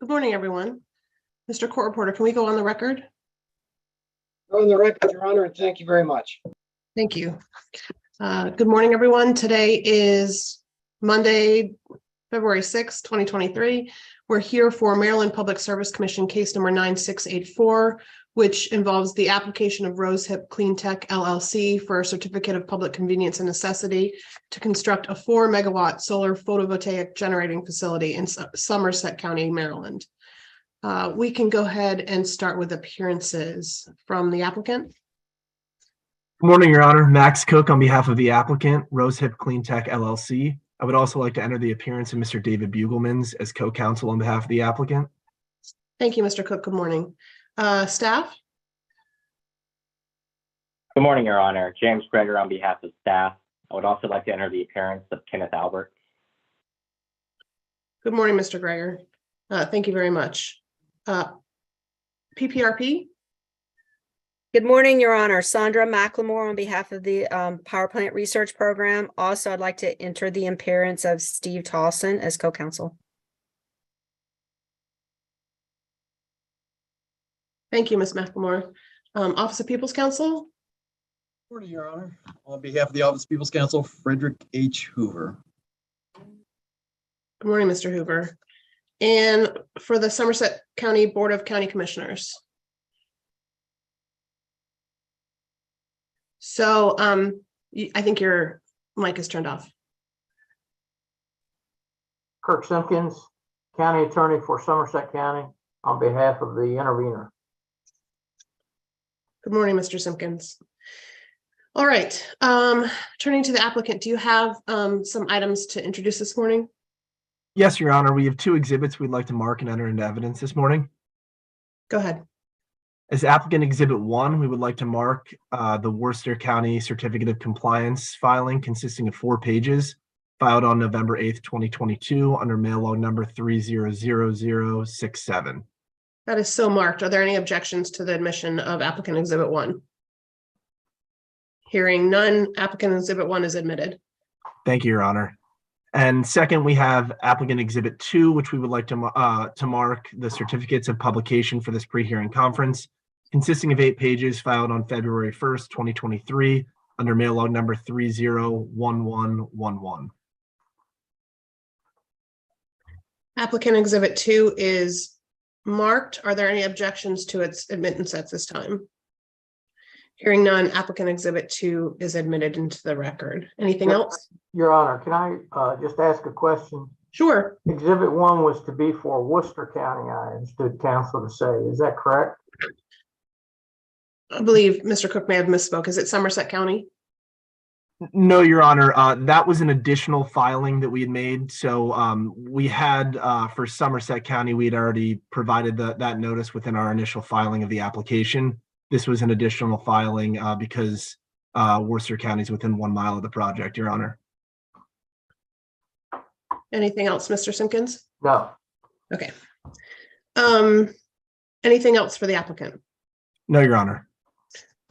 Good morning, everyone. Mr. Court Reporter, can we go on the record? On the record, Your Honor, and thank you very much. Thank you. Good morning, everyone. Today is Monday, February 6th, 2023. We're here for Maryland Public Service Commission case number 9684, which involves the application of Rosehip Cleantech LLC for a certificate of public convenience and necessity to construct a 4-megawatt solar photovoltaic generating facility in Somerset County, Maryland. We can go ahead and start with appearances from the applicant. Good morning, Your Honor. Max Cook on behalf of the applicant, Rosehip Cleantech LLC. I would also like to enter the appearance of Mr. David Bugelmans as co-counsel on behalf of the applicant. Thank you, Mr. Cook. Good morning. Staff? Good morning, Your Honor. James Greger on behalf of staff. I would also like to enter the appearance of Kenneth Albert. Good morning, Mr. Greger. Thank you very much. PPRP? Good morning, Your Honor. Sandra McLemore on behalf of the Power Plant Research Program. Also, I'd like to enter the appearance of Steve Tolson as co-counsel. Thank you, Ms. McLemore. Office of People's Counsel? Good morning, Your Honor. On behalf of the Office of People's Counsel, Frederick H. Hoover. Good morning, Mr. Hoover. And for the Somerset County Board of County Commissioners? So I think your mic is turned off. Kirk Simpkins, County Attorney for Somerset County, on behalf of the intervener. Good morning, Mr. Simpkins. All right, turning to the applicant, do you have some items to introduce this morning? Yes, Your Honor. We have 2 exhibits we'd like to mark and enter into evidence this morning. Go ahead. As applicant exhibit 1, we would like to mark the Worcester County Certificate of Compliance filing consisting of 4 pages filed on November 8th, 2022 under mail log number 300067. That is so marked. Are there any objections to the admission of applicant exhibit 1? Hearing none, applicant exhibit 1 is admitted. Thank you, Your Honor. And second, we have applicant exhibit 2, which we would like to mark the certificates of publication for this pre-hearing conference, consisting of 8 pages filed on February 1st, 2023 under mail log number 301111. Applicant exhibit 2 is marked. Are there any objections to its admittance at this time? Hearing none, applicant exhibit 2 is admitted into the record. Anything else? Your Honor, can I just ask a question? Sure. Exhibit 1 was to be for Worcester County, I understood counsel to say. Is that correct? I believe Mr. Cook may have misspoke. Is it Somerset County? No, Your Honor. That was an additional filing that we had made. So we had for Somerset County, we had already provided that notice within our initial filing of the application. This was an additional filing because Worcester County is within 1 mile of the project, Your Honor. Anything else, Mr. Simpkins? No. Okay. Anything else for the applicant? No, Your Honor.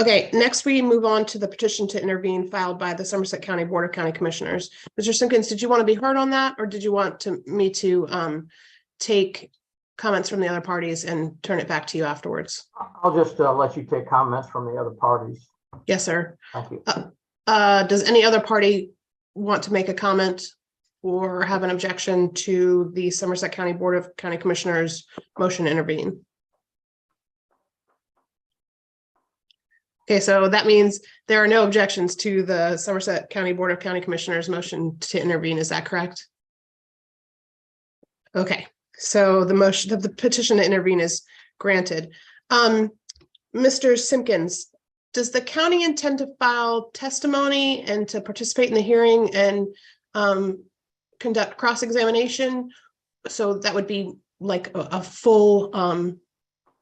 Okay, next we move on to the petition to intervene filed by the Somerset County Board of County Commissioners. Mr. Simpkins, did you want to be heard on that, or did you want me to take comments from the other parties and turn it back to you afterwards? I'll just let you take comments from the other parties. Yes, sir. Thank you. Does any other party want to make a comment or have an objection to the Somerset County Board of County Commissioners motion to intervene? Okay, so that means there are no objections to the Somerset County Board of County Commissioners motion to intervene. Is that correct? Okay, so the motion of the petition to intervene is granted. Mr. Simpkins, does the county intend to file testimony and to participate in the hearing and conduct cross-examination? So that would be like a full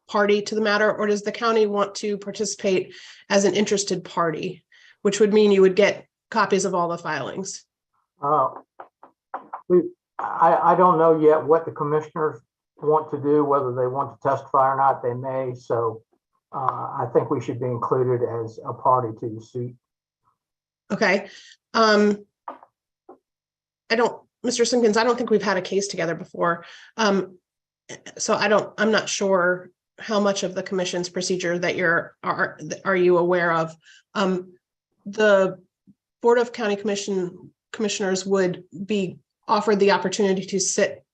party to the matter, or does the county want to participate as an interested party, which would mean you would get copies of all the filings? I don't know yet what the commissioners want to do, whether they want to testify or not. They may. So I think we should be included as a party to the suit. Okay. Mr. Simpkins, I don't think we've had a case together before. so I'm not sure how much of the commission's procedure that are you aware of? The Board of County Commissioners would be offered the opportunity to sit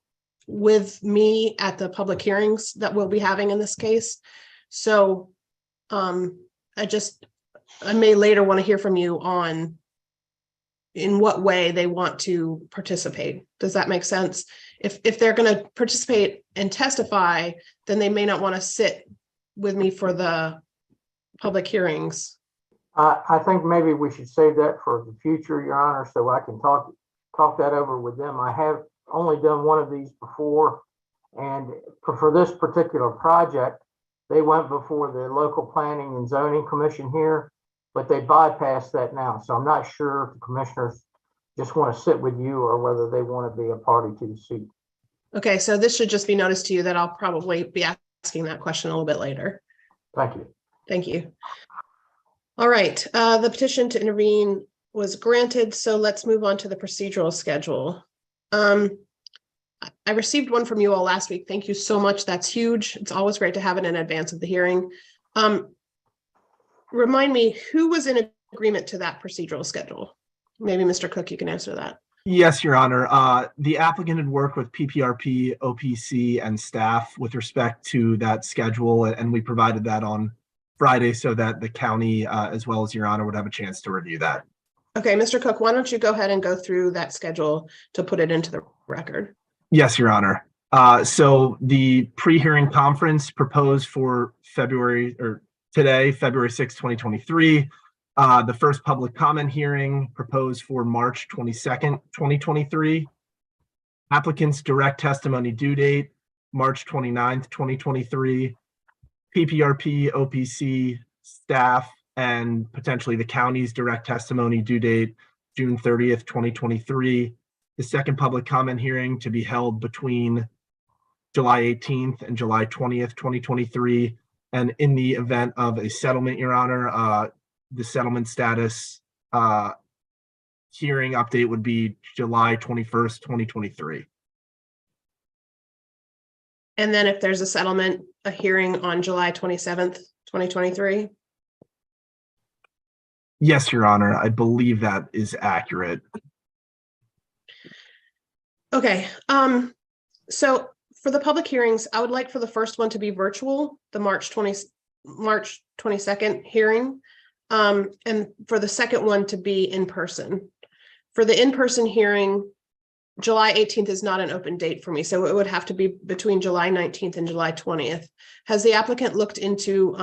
with me at the public hearings that we'll be having in this case. So I may later want to hear from you on in what way they want to participate. Does that make sense? If they're going to participate and testify, then they may not want to sit with me for the public hearings. I think maybe we should save that for the future, Your Honor, so I can talk that over with them. I have only done one of these before, and for this particular project, they went before the local planning and zoning commission here, but they bypassed that now. So I'm not sure if the commissioners just want to sit with you or whether they want to be a party to the suit. Okay, so this should just be noticed to you that I'll probably be asking that question a little bit later. Thank you. Thank you. All right, the petition to intervene was granted, so let's move on to the procedural schedule. I received one from you all last week. Thank you so much. That's huge. It's always great to have it in advance of the hearing. Remind me, who was in agreement to that procedural schedule? Maybe Mr. Cook, you can answer that. Yes, Your Honor. The applicant had worked with PPRP, OPC, and staff with respect to that schedule, and we provided that on Friday so that the county, as well as Your Honor, would have a chance to review that. Okay, Mr. Cook, why don't you go ahead and go through that schedule to put it into the record? Yes, Your Honor. So the pre-hearing conference proposed for today, February 6, 2023. The first public comment hearing proposed for March 22nd, 2023. Applicant's direct testimony due date, March 29th, 2023. PPRP, OPC, staff, and potentially the county's direct testimony due date, June 30th, 2023. The second public comment hearing to be held between July 18th and July 20th, 2023. And in the event of a settlement, Your Honor, the settlement status hearing update would be July 21st, 2023. And then if there's a settlement, a hearing on July 27th, 2023? Yes, Your Honor, I believe that is accurate. Okay, so for the public hearings, I would like for the first one to be virtual, the March 22nd hearing. And for the second one to be in person. For the in-person hearing, July 18th is not an open date for me, so it would have to be between July 19th and July 20th. Has the applicant looked into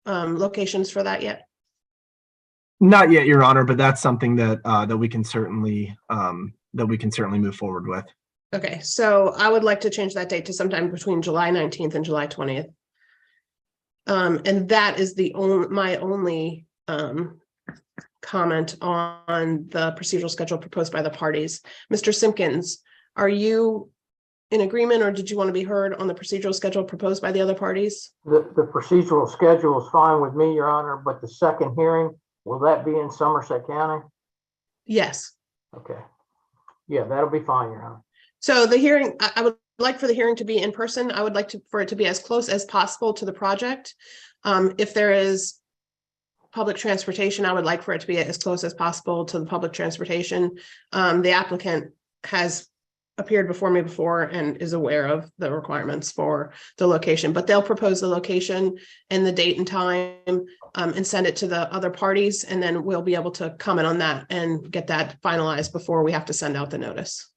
locations for that yet? Not yet, Your Honor, but that's something that that we can certainly move forward with. Okay, so I would like to change that date to sometime between July 19th and July 20th. And that is my only comment on the procedural schedule proposed by the parties. Mr. Simpkins, are you in agreement, or did you want to be heard on the procedural schedule proposed by the other parties? The procedural schedule is fine with me, Your Honor, but the second hearing, will that be in Somerset County? Yes. Okay. Yeah, that'll be fine, Your Honor. So the hearing, I would like for the hearing to be in person. I would like for it to be as close as possible to the project. If there is public transportation, I would like for it to be as close as possible to the public transportation. The applicant has appeared before me before and is aware of the requirements for the location, but they'll propose the location and the date and time and send it to the other parties, and then we'll be able to comment on that and get that finalized before we have to send out the notice.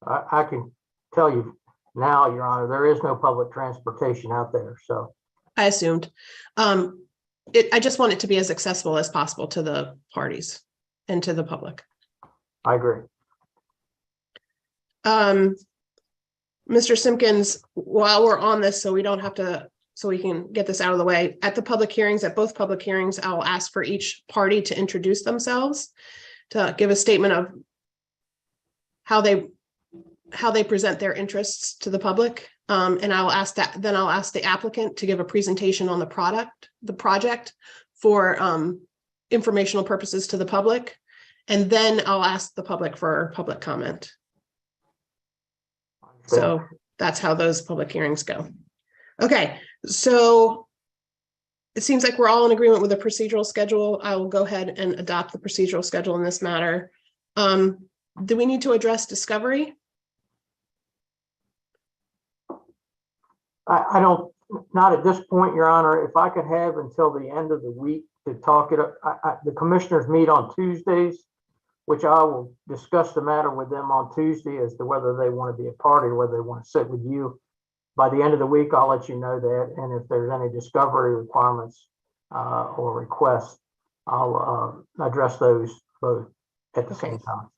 I can tell you now, Your Honor, there is no public transportation out there, so. I assumed. I just want it to be as accessible as possible to the parties and to the public. I agree. Mr. Simpkins, while we're on this, so we don't have to, so we can get this out of the way, at both public hearings, I'll ask for each party to introduce themselves, to give a statement of how they present their interests to the public. And I'll ask the applicant to give a presentation on the project for informational purposes to the public. And then I'll ask the public for public comment. So that's how those public hearings go. Okay, so it seems like we're all in agreement with the procedural schedule. I will go ahead and adopt the procedural schedule in this matter. Do we need to address discovery? I don't, not at this point, Your Honor. If I could have until the end of the week to talk it up, the commissioners meet on Tuesdays, which I will discuss the matter with them on Tuesday as to whether they want to be a party or whether they want to sit with you. By the end of the week, I'll let you know that. And if there's any discovery requirements or requests, I'll address those both at the same time.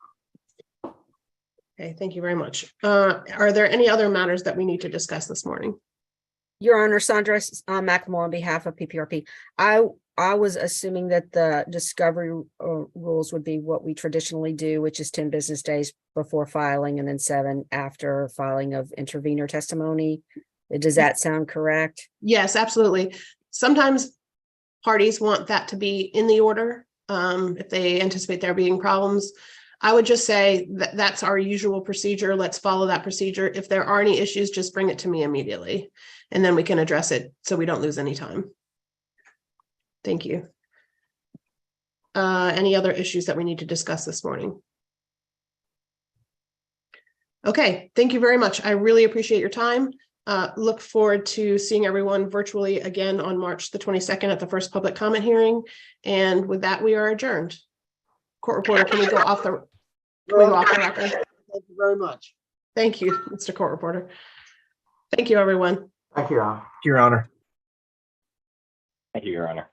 Okay, thank you very much. Are there any other matters that we need to discuss this morning? Your Honor, Sandra McLemore on behalf of PPRP. I was assuming that the discovery rules would be what we traditionally do, which is 10 business days before filing and then 7 after filing of intervenor testimony. Does that sound correct? Yes, absolutely. Sometimes parties want that to be in the order if they anticipate there being problems. I would just say that that's our usual procedure. Let's follow that procedure. If there are any issues, just bring it to me immediately, and then we can address it so we don't lose any time. Thank you. Any other issues that we need to discuss this morning? Okay, thank you very much. I really appreciate your time. Look forward to seeing everyone virtually again on March the 22nd at the first public comment hearing. And with that, we are adjourned. Court reporter, can we go off the record? Thank you very much. Thank you, Mr. Court reporter. Thank you, everyone. Thank you, Your Honor. Your Honor. Thank you, Your Honor.